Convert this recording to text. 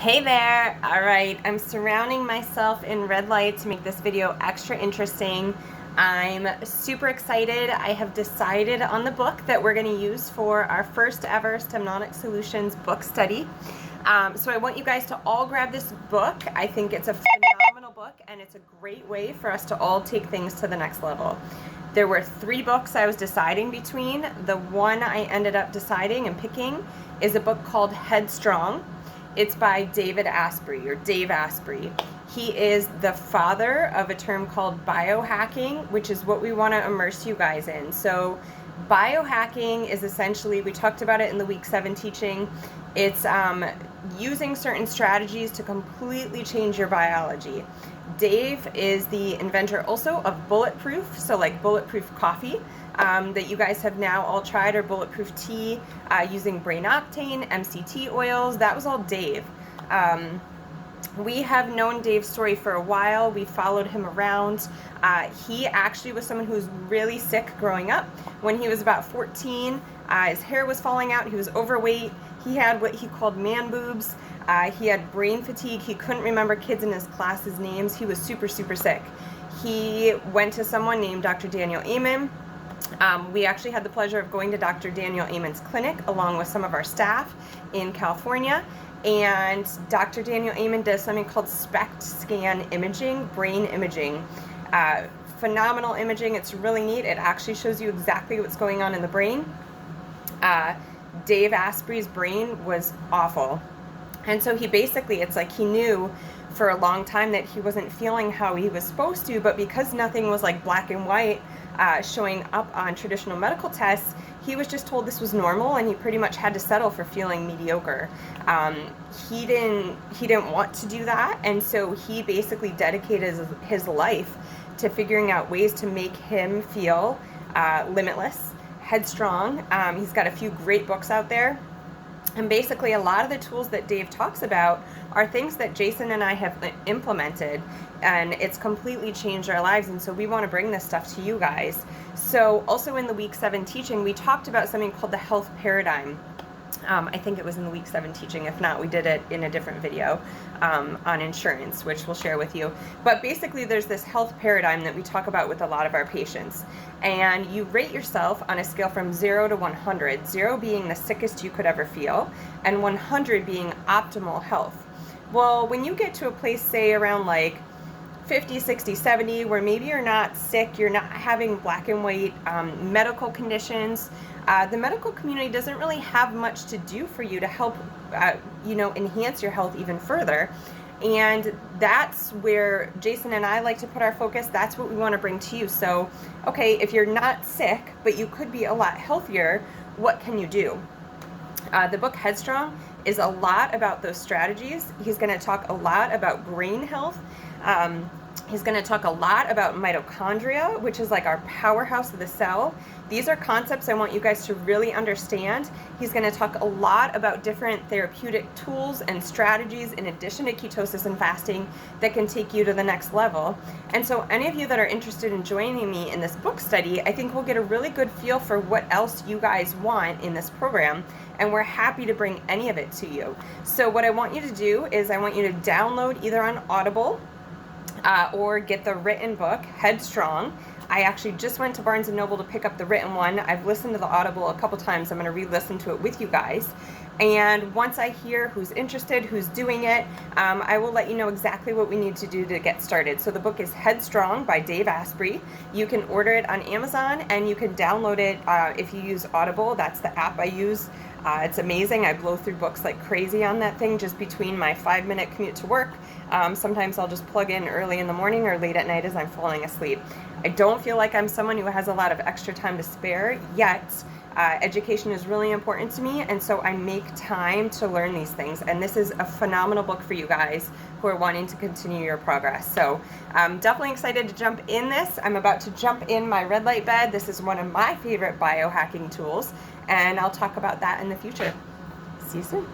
Hey there! Alright, I'm surrounding myself in red light to make this video extra interesting. I'm super excited. I have decided on the book that we're going to use for our first ever Stemnomic Solutions book study. So I want you guys to all grab this book. I think it's a phenomenal book and it's a great way for us to all take things to the next level. There were 3 books I was deciding between. The one I ended up deciding and picking is a book called HeadStrong. It's by Dave Asprey. He is the father of a term called biohacking, which is what we want to immerse you guys in. So biohacking is essentially, we talked about it in the week 7 teaching, it's using certain strategies to completely change your biology. Dave is the inventor also of Bulletproof, so like Bulletproof coffee that you guys have now all tried, or Bulletproof tea using brain octane, MCT oils. That was all Dave. We have known Dave's story for a while. We followed him around. He actually was someone who was really sick growing up. When he was about 14, his hair was falling out. He was overweight. He had what he called man boobs. He had brain fatigue. He couldn't remember kids in his class's names. He was super, super sick. He went to someone named Dr. Daniel Amen. We actually had the pleasure of going to Dr. Daniel Amen's clinic along with some of our staff in California. And Dr. Daniel Amen does something called SPECT scan imaging, brain imaging. Phenomenal imaging. It's really neat. It actually shows you exactly what's going on in the brain. Dave Asprey's brain was awful. And so he basically, it's like he knew for a long time that he wasn't feeling how he was supposed to, but because nothing was like black and white showing up on traditional medical tests, he was just told this was normal, and he pretty much had to settle for feeling mediocre. He didn't want to do that, and so he basically dedicated his life to figuring out ways to make him feel limitless, headstrong. He's got a few great books out there. And basically a lot of the tools that Dave talks about are things that Jason and I have implemented, and it's completely changed our lives, and so we want to bring this stuff to you guys. So also in the week 7 teaching, we talked about something called the health paradigm. I think it was in the week 7 teaching. If not, we did it in a different video on insurance, which we'll share with you. But basically there's this health paradigm that we talk about with a lot of our patients. And you rate yourself on a scale from 0 to 100, 0 being the sickest you could ever feel, and 100 being optimal health. Well, when you get to a place, say around like 50, 60, 70, where maybe you're not sick, you're not having black and white medical conditions, the medical community doesn't really have much to do for you to help, enhance your health even further. And that's where Jason and I like to put our focus. That's what we want to bring to you. So, okay, if you're not sick, but you could be a lot healthier, what can you do? The book Headstrong is a lot about those strategies. He's going to talk a lot about brain health. He's going to talk a lot about mitochondria, which is like our powerhouse of the cell. These are concepts I want you guys to really understand. He's going to talk a lot about different therapeutic tools and strategies in addition to ketosis and fasting that can take you to the next level. And so any of you that are interested in joining me in this book study, I think we'll get a really good feel for what else you guys want in this program, and we're happy to bring any of it to you. So what I want you to do is I want you to download either on Audible or get the written book, Headstrong. I actually just went to Barnes & Noble to pick up the written one. I've listened to the Audible a couple times. I'm going to re-listen to it with you guys. And once I hear who's interested, who's doing it, I will let you know exactly what we need to do to get started. So the book is Headstrong by Dave Asprey. You can order it on Amazon, and you can download it if you use Audible. That's the app I use. It's amazing. I blow through books like crazy on that thing just between my 5-minute commute to work. Sometimes I'll just plug in early in the morning or late at night as I'm falling asleep. I don't feel like I'm someone who has a lot of extra time to spare, yet education is really important to me, and so I make time to learn these things. And this is a phenomenal book for you guys who are wanting to continue your progress. So I'm definitely excited to jump in this. I'm about to jump in my red light bed. This is one of my favorite biohacking tools, and I'll talk about that in the future. See you soon.